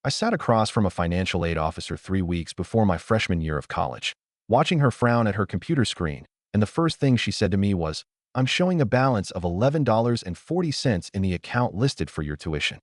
I sat across from a financial aid officer 3 weeks before my freshman year of college, watching her frown at her computer screen, and the first thing she said to me was, "I'm showing a balance of $11.40 in the account listed for your tuition."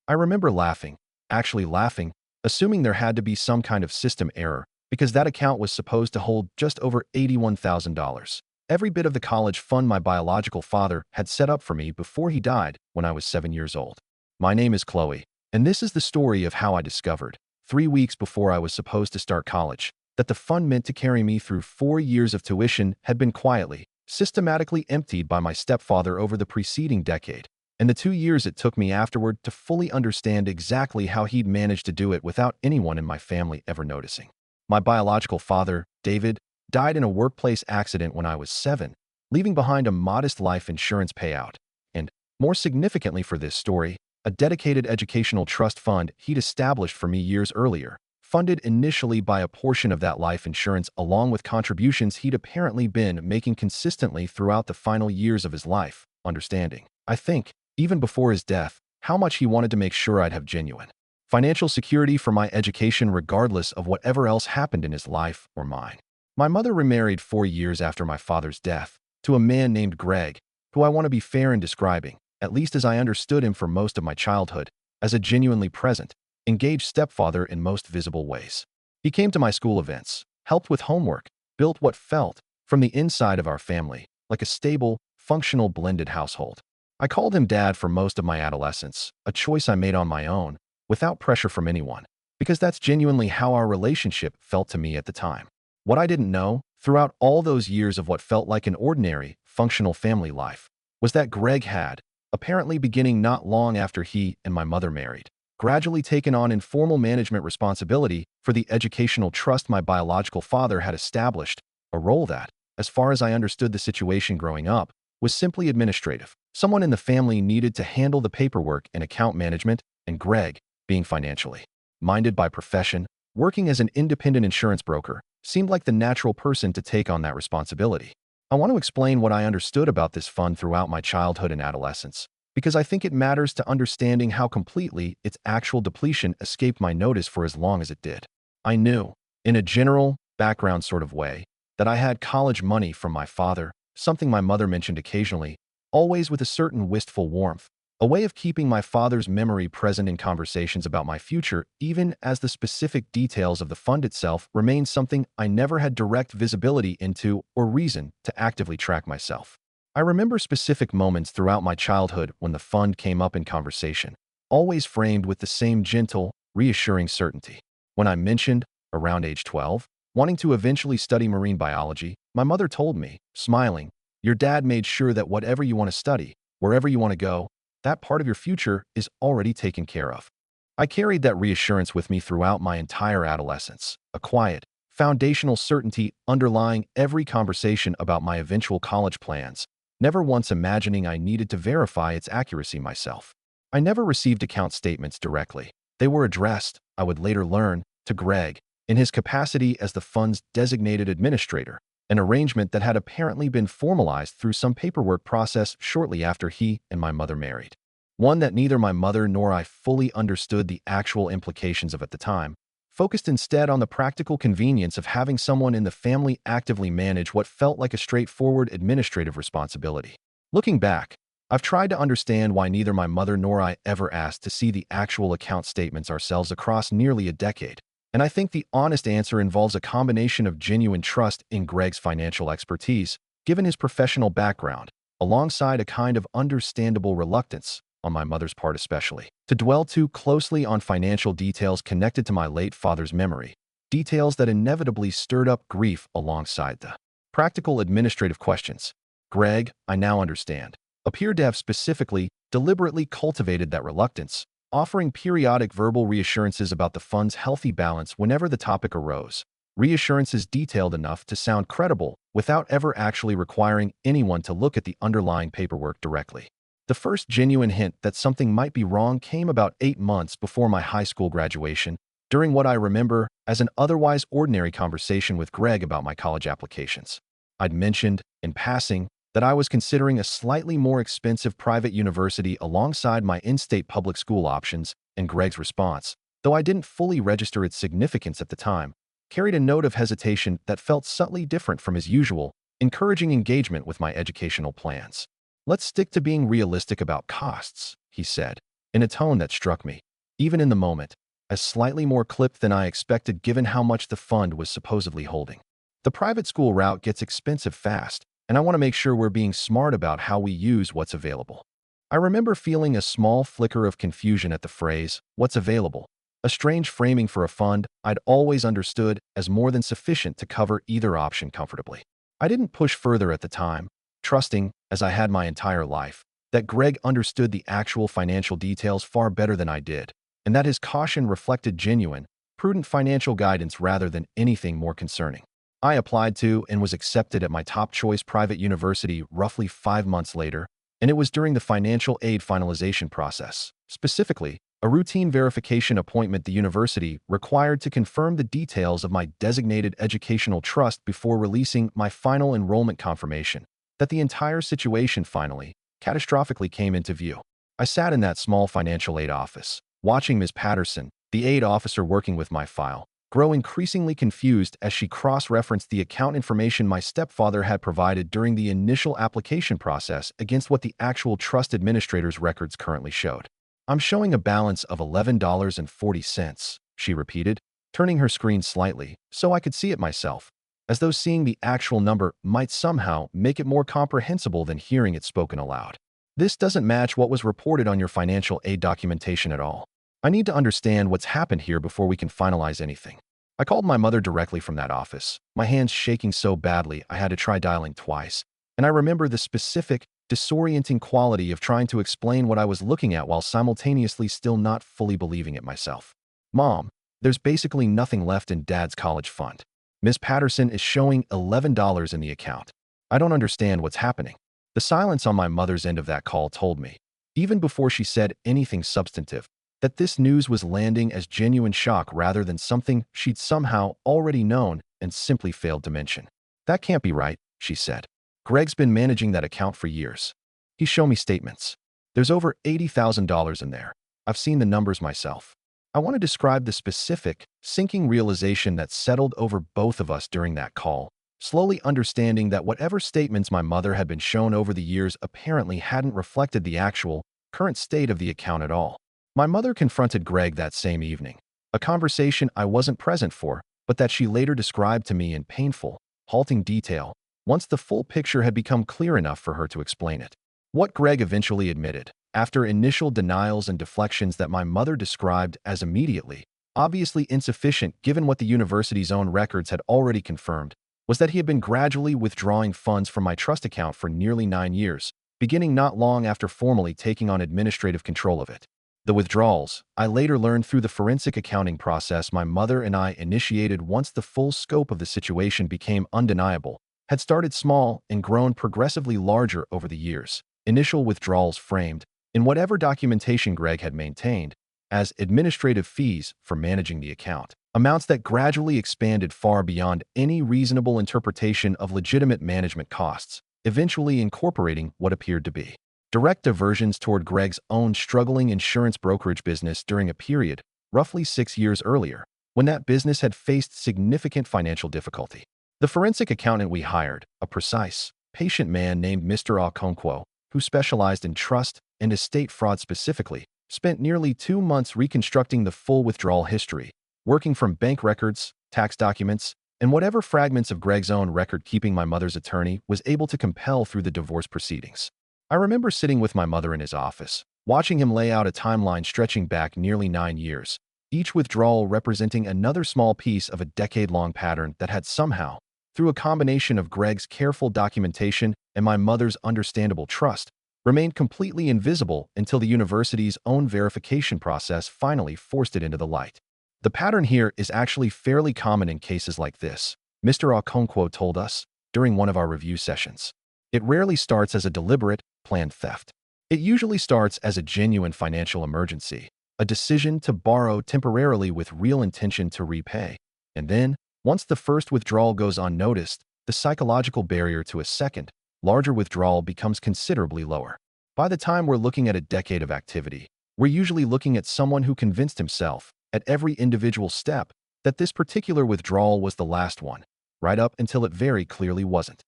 I remember laughing, actually laughing, assuming there had to be some kind of system error, because that account was supposed to hold just over $81,000. Every bit of the college fund my biological father had set up for me before he died when I was 7 years old. My name is Chloe, and this is the story of how I discovered, 3 weeks before I was supposed to start college, that the fund meant to carry me through 4 years of tuition had been quietly, systematically emptied by my stepfather over the preceding decade, and the 2 years it took me afterward to fully understand exactly how he'd managed to do it without anyone in my family ever noticing. My biological father, David, died in a workplace accident when I was 7, leaving behind a modest life insurance payout, and, more significantly for this story, a dedicated educational trust fund he'd established for me years earlier, funded initially by a portion of that life insurance along with contributions he'd apparently been making consistently throughout the final years of his life, understanding, I think, even before his death, how much he wanted to make sure I'd have genuine financial security for my education regardless of whatever else happened in his life or mine. My mother remarried 4 years after my father's death to a man named Greg, who I want to be fair in describing, at least as I understood him for most of my childhood, as a genuinely present, engaged stepfather in most visible ways. He came to my school events, helped with homework, built what felt, from the inside of our family, like a stable, functional blended household. I called him Dad for most of my adolescence, a choice I made on my own, without pressure from anyone, because that's genuinely how our relationship felt to me at the time. What I didn't know, throughout all those years of what felt like an ordinary, functional family life, was that Greg had, apparently beginning not long after he and my mother married, gradually taken on informal management responsibility for the educational trust my biological father had established, a role that, as far as I understood the situation growing up, was simply administrative. Someone in the family needed to handle the paperwork and account management, and Greg, being financially minded by profession, working as an independent insurance broker, seemed like the natural person to take on that responsibility. I want to explain what I understood about this fund throughout my childhood and adolescence, because I think it matters to understanding how completely its actual depletion escaped my notice for as long as it did. I knew, in a general, background sort of way, that I had college money from my father, something my mother mentioned occasionally, always with a certain wistful warmth, a way of keeping my father's memory present in conversations about my future, even as the specific details of the fund itself remained something I never had direct visibility into or reason to actively track myself. I remember specific moments throughout my childhood when the fund came up in conversation, always framed with the same gentle, reassuring certainty. When I mentioned, around age 12, wanting to eventually study marine biology, my mother told me, smiling, "Your dad made sure that whatever you want to study, wherever you want to go, that part of your future is already taken care of." I carried that reassurance with me throughout my entire adolescence, a quiet, foundational certainty underlying every conversation about my eventual college plans, never once imagining I needed to verify its accuracy myself. I never received account statements directly. They were addressed, I would later learn, to Greg, in his capacity as the fund's designated administrator, an arrangement that had apparently been formalized through some paperwork process shortly after he and my mother married. One that neither my mother nor I fully understood the actual implications of at the time, focused instead on the practical convenience of having someone in the family actively manage what felt like a straightforward administrative responsibility. Looking back, I've tried to understand why neither my mother nor I ever asked to see the actual account statements ourselves across nearly a decade. And I think the honest answer involves a combination of genuine trust in Greg's financial expertise, given his professional background, alongside a kind of understandable reluctance, on my mother's part especially, to dwell too closely on financial details connected to my late father's memory, details that inevitably stirred up grief alongside the practical administrative questions. Greg, I now understand, appeared to have specifically, deliberately cultivated that reluctance, offering periodic verbal reassurances about the fund's healthy balance whenever the topic arose, reassurances detailed enough to sound credible without ever actually requiring anyone to look at the underlying paperwork directly. The first genuine hint that something might be wrong came about 8 months before my high school graduation, during what I remember as an otherwise ordinary conversation with Greg about my college applications. I'd mentioned, in passing, that I was considering a slightly more expensive private university alongside my in-state public school options, and Greg's response, though I didn't fully register its significance at the time, carried a note of hesitation that felt subtly different from his usual, encouraging engagement with my educational plans. "Let's stick to being realistic about costs," he said, in a tone that struck me, even in the moment, as slightly more clipped than I expected given how much the fund was supposedly holding. "The private school route gets expensive fast, and I want to make sure we're being smart about how we use what's available." I remember feeling a small flicker of confusion at the phrase, "what's available," a strange framing for a fund I'd always understood as more than sufficient to cover either option comfortably. I didn't push further at the time, trusting, as I had my entire life, that Greg understood the actual financial details far better than I did, and that his caution reflected genuine, prudent financial guidance rather than anything more concerning. I applied to and was accepted at my top choice private university roughly 5 months later, and it was during the financial aid finalization process. Specifically, a routine verification appointment the university required to confirm the details of my designated educational trust before releasing my final enrollment confirmation, that the entire situation finally, catastrophically came into view. I sat in that small financial aid office, watching Ms. Patterson, the aid officer working with my file, grow increasingly confused as she cross-referenced the account information my stepfather had provided during the initial application process against what the actual trust administrator's records currently showed. "I'm showing a balance of $11.40, she repeated, turning her screen slightly so I could see it myself, as though seeing the actual number might somehow make it more comprehensible than hearing it spoken aloud. "This doesn't match what was reported on your financial aid documentation at all. I need to understand what's happened here before we can finalize anything." I called my mother directly from that office, my hands shaking so badly I had to try dialing twice, and I remember the specific, disorienting quality of trying to explain what I was looking at while simultaneously still not fully believing it myself. "Mom, there's basically nothing left in Dad's college fund. Miss Patterson is showing $11 in the account. I don't understand what's happening." The silence on my mother's end of that call told me, even before she said anything substantive, that this news was landing as genuine shock rather than something she'd somehow already known and simply failed to mention. "That can't be right," she said. "Greg's been managing that account for years. He's shown me statements. There's over $80,000 in there. I've seen the numbers myself." I want to describe the specific, sinking realization that settled over both of us during that call, slowly understanding that whatever statements my mother had been shown over the years apparently hadn't reflected the actual, current state of the account at all. My mother confronted Greg that same evening, a conversation I wasn't present for, but that she later described to me in painful, halting detail, once the full picture had become clear enough for her to explain it. What Greg eventually admitted, after initial denials and deflections that my mother described as immediately, obviously insufficient given what the university's own records had already confirmed, was that he had been gradually withdrawing funds from my trust account for nearly 9 years, beginning not long after formally taking on administrative control of it. The withdrawals, I later learned through the forensic accounting process my mother and I initiated once the full scope of the situation became undeniable, had started small and grown progressively larger over the years. Initial withdrawals framed, in whatever documentation Greg had maintained, as administrative fees for managing the account, amounts that gradually expanded far beyond any reasonable interpretation of legitimate management costs, eventually incorporating what appeared to be direct diversions toward Greg's own struggling insurance brokerage business during a period, roughly 6 years earlier, when that business had faced significant financial difficulty. The forensic accountant we hired, a precise, patient man named Mr. Okonkwo, who specialized in trust and estate fraud specifically, spent nearly 2 months reconstructing the full withdrawal history, working from bank records, tax documents, and whatever fragments of Greg's own record-keeping my mother's attorney was able to compel through the divorce proceedings. I remember sitting with my mother in his office, watching him lay out a timeline stretching back nearly 9 years, each withdrawal representing another small piece of a decade-long pattern that had somehow, through a combination of Greg's careful documentation and my mother's understandable trust, remained completely invisible until the university's own verification process finally forced it into the light. "The pattern here is actually fairly common in cases like this," Mr. Okonkwo told us during one of our review sessions. "It rarely starts as a deliberate, planned theft. It usually starts as a genuine financial emergency, a decision to borrow temporarily with real intention to repay. And then, once the first withdrawal goes unnoticed, the psychological barrier to a second, larger withdrawal becomes considerably lower. By the time we're looking at a decade of activity, we're usually looking at someone who convinced himself, at every individual step that this particular withdrawal was the last one, right up until it very clearly wasn't.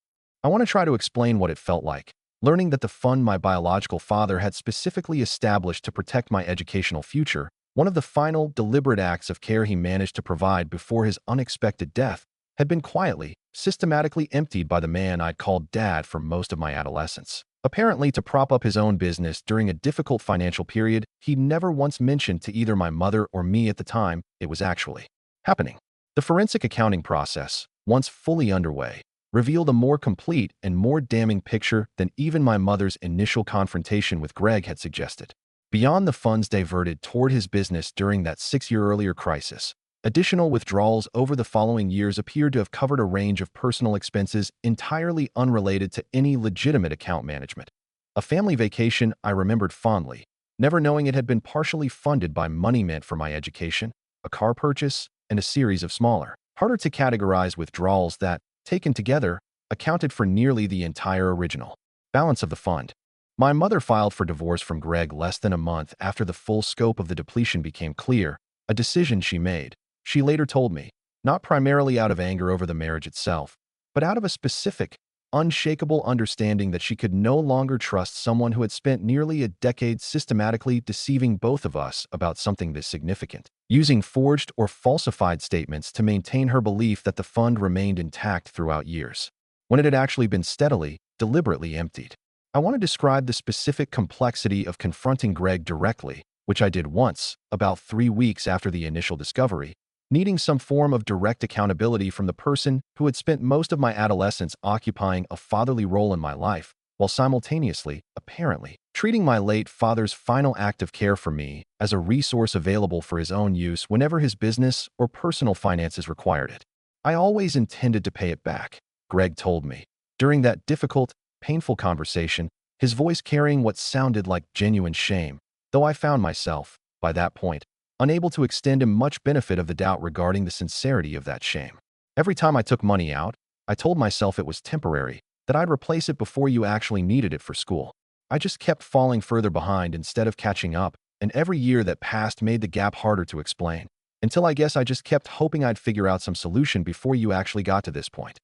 I want to try to explain what it felt like, learning that the fund my biological father had specifically established to protect my educational future, one of the final, deliberate acts of care he managed to provide before his unexpected death, had been quietly, systematically emptied by the man I'd called Dad for most of my adolescence. Apparently, to prop up his own business during a difficult financial period he never once mentioned to either my mother or me at the time it was actually happening. The forensic accounting process, once fully underway, revealed a more complete and more damning picture than even my mother's initial confrontation with Greg had suggested. Beyond the funds diverted toward his business during that 6-year earlier crisis, additional withdrawals over the following years appeared to have covered a range of personal expenses entirely unrelated to any legitimate account management. A family vacation I remembered fondly, never knowing it had been partially funded by money meant for my education, a car purchase, and a series of smaller, harder to categorize withdrawals that, taken together, accounted for nearly the entire original balance of the fund. My mother filed for divorce from Greg less than a month after the full scope of the depletion became clear, a decision she made, she later told me, not primarily out of anger over the marriage itself, but out of a specific, unshakable understanding that she could no longer trust someone who had spent nearly a decade systematically deceiving both of us about something this significant, using forged or falsified statements to maintain her belief that the fund remained intact throughout years, when it had actually been steadily, deliberately emptied. I want to describe the specific complexity of confronting Greg directly, which I did once, about 3 weeks after the initial discovery, needing some form of direct accountability from the person who had spent most of my adolescence occupying a fatherly role in my life, while simultaneously, apparently, treating my late father's final act of care for me as a resource available for his own use whenever his business or personal finances required it. I always intended to pay it back, Greg told me. During that difficult, painful conversation, his voice carrying what sounded like genuine shame, though I found myself, by that point, unable to extend him much benefit of the doubt regarding the sincerity of that shame. Every time I took money out, I told myself it was temporary, that I'd replace it before you actually needed it for school. I just kept falling further behind instead of catching up, and every year that passed made the gap harder to explain, until I guess I just kept hoping I'd figure out some solution before you actually got to this point.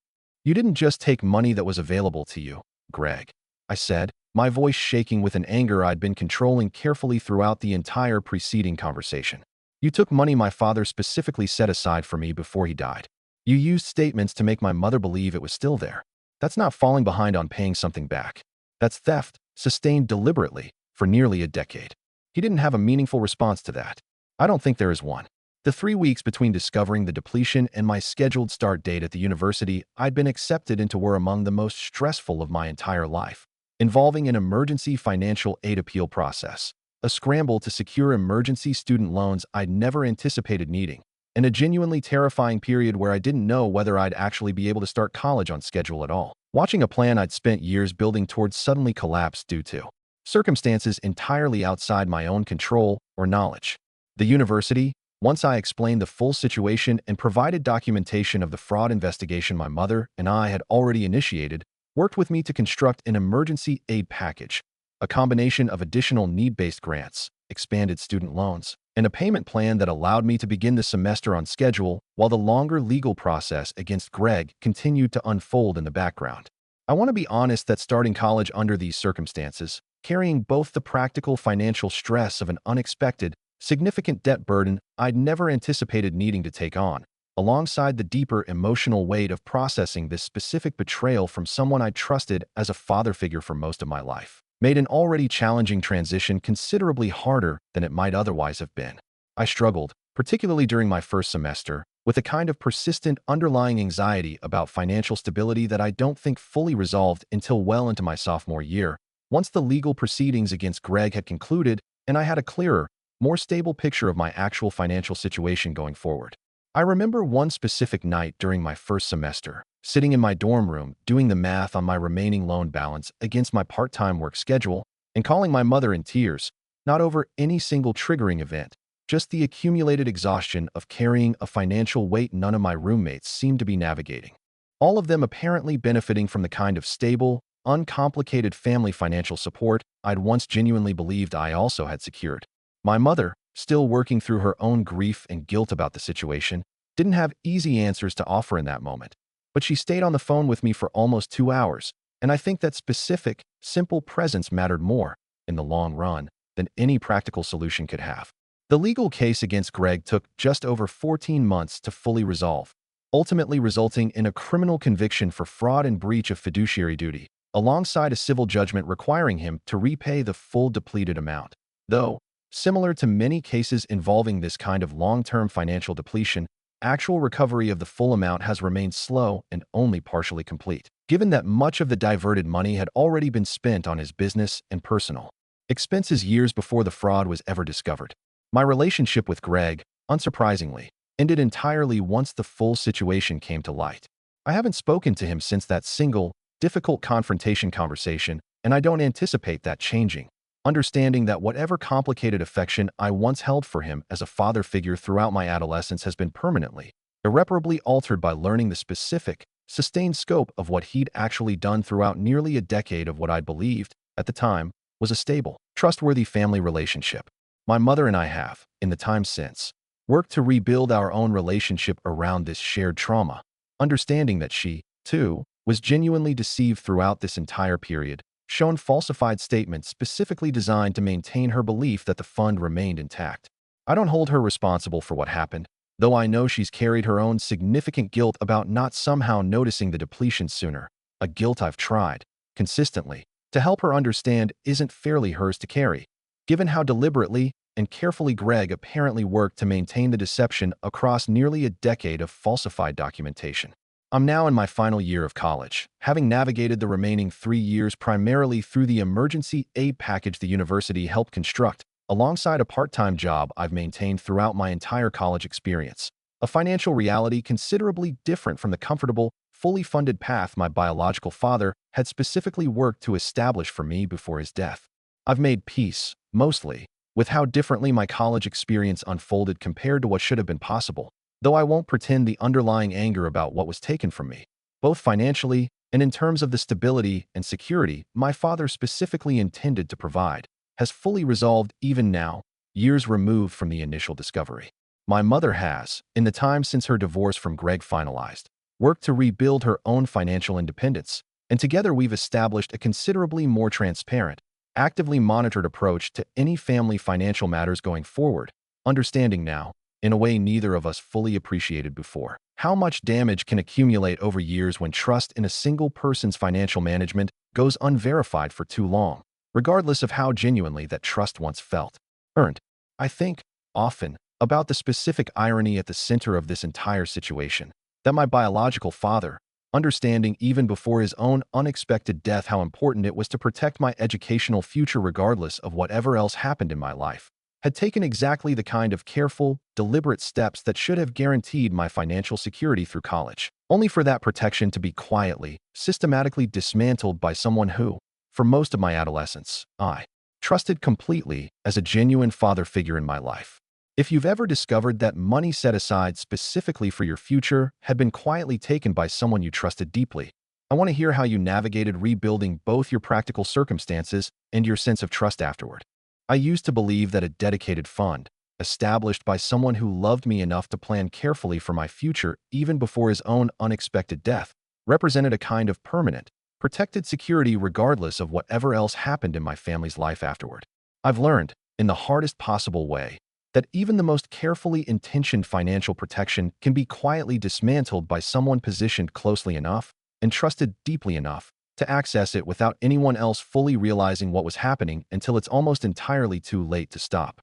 You didn't just take money that was available to you, Greg, I said, my voice shaking with an anger I'd been controlling carefully throughout the entire preceding conversation. You took money my father specifically set aside for me before he died. You used statements to make my mother believe it was still there. That's not falling behind on paying something back. That's theft, sustained deliberately, for nearly a decade. He didn't have a meaningful response to that. I don't think there is one. The 3 weeks between discovering the depletion and my scheduled start date at the university I'd been accepted into were among the most stressful of my entire life, involving an emergency financial aid appeal process, a scramble to secure emergency student loans I'd never anticipated needing, and a genuinely terrifying period where I didn't know whether I'd actually be able to start college on schedule at all. Watching a plan I'd spent years building towards suddenly collapse due to circumstances entirely outside my own control or knowledge. The university, once I explained the full situation and provided documentation of the fraud investigation my mother and I had already initiated, worked with me to construct an emergency aid package, a combination of additional need-based grants, expanded student loans, and a payment plan that allowed me to begin the semester on schedule while the longer legal process against Greg continued to unfold in the background. I want to be honest that starting college under these circumstances, carrying both the practical financial stress of an unexpected, significant debt burden I'd never anticipated needing to take on, alongside the deeper emotional weight of processing this specific betrayal from someone I trusted as a father figure for most of my life, made an already challenging transition considerably harder than it might otherwise have been. I struggled, particularly during my first semester, with a kind of persistent underlying anxiety about financial stability that I don't think fully resolved until well into my sophomore year, once the legal proceedings against Greg had concluded and I had a clearer, more stable picture of my actual financial situation going forward. I remember one specific night during my first semester, sitting in my dorm room doing the math on my remaining loan balance against my part-time work schedule and calling my mother in tears, not over any single triggering event, just the accumulated exhaustion of carrying a financial weight none of my roommates seemed to be navigating. All of them apparently benefiting from the kind of stable, uncomplicated family financial support I'd once genuinely believed I also had secured. My mother, still working through her own grief and guilt about the situation, didn't have easy answers to offer in that moment. But she stayed on the phone with me for almost 2 hours, and I think that specific, simple presence mattered more, in the long run, than any practical solution could have. The legal case against Greg took just over 14 months to fully resolve, ultimately resulting in a criminal conviction for fraud and breach of fiduciary duty, alongside a civil judgment requiring him to repay the full depleted amount. Though, similar to many cases involving this kind of long-term financial depletion, actual recovery of the full amount has remained slow and only partially complete, given that much of the diverted money had already been spent on his business and personal expenses years before the fraud was ever discovered. My relationship with Greg, unsurprisingly, ended entirely once the full situation came to light. I haven't spoken to him since that single, difficult confrontation conversation, and I don't anticipate that changing, understanding that whatever complicated affection I once held for him as a father figure throughout my adolescence has been permanently, irreparably altered by learning the specific, sustained scope of what he'd actually done throughout nearly a decade of what I'd believed, at the time, was a stable, trustworthy family relationship. My mother and I have, in the time since, worked to rebuild our own relationship around this shared trauma, understanding that she, too, was genuinely deceived throughout this entire period, shown falsified statements specifically designed to maintain her belief that the fund remained intact. I don't hold her responsible for what happened, though I know she's carried her own significant guilt about not somehow noticing the depletion sooner, a guilt I've tried, consistently, to help her understand isn't fairly hers to carry, given how deliberately and carefully Greg apparently worked to maintain the deception across nearly a decade of falsified documentation. I'm now in my final year of college, having navigated the remaining 3 years primarily through the emergency aid package the university helped construct, alongside a part-time job I've maintained throughout my entire college experience, a financial reality considerably different from the comfortable, fully funded path my biological father had specifically worked to establish for me before his death. I've made peace, mostly, with how differently my college experience unfolded compared to what should have been possible, though I won't pretend the underlying anger about what was taken from me, both financially and in terms of the stability and security my father specifically intended to provide, has fully resolved even now, years removed from the initial discovery. My mother has, in the time since her divorce from Greg finalized, worked to rebuild her own financial independence, and together we've established a considerably more transparent, actively monitored approach to any family financial matters going forward, understanding now, in a way neither of us fully appreciated before, how much damage can accumulate over years when trust in a single person's financial management goes unverified for too long, regardless of how genuinely that trust once felt. Earned. I think, often, about the specific irony at the center of this entire situation, that my biological father, understanding even before his own unexpected death how important it was to protect my educational future regardless of whatever else happened in my life, had taken exactly the kind of careful, deliberate steps that should have guaranteed my financial security through college, only for that protection to be quietly, systematically dismantled by someone who, for most of my adolescence, I trusted completely as a genuine father figure in my life. If you've ever discovered that money set aside specifically for your future had been quietly taken by someone you trusted deeply, I want to hear how you navigated rebuilding both your practical circumstances and your sense of trust afterward. I used to believe that a dedicated fund, established by someone who loved me enough to plan carefully for my future even before his own unexpected death, represented a kind of permanent, protected security regardless of whatever else happened in my family's life afterward. I've learned, in the hardest possible way, that even the most carefully intentioned financial protection can be quietly dismantled by someone positioned closely enough and trusted deeply enough to access it without anyone else fully realizing what was happening until it's almost entirely too late to stop.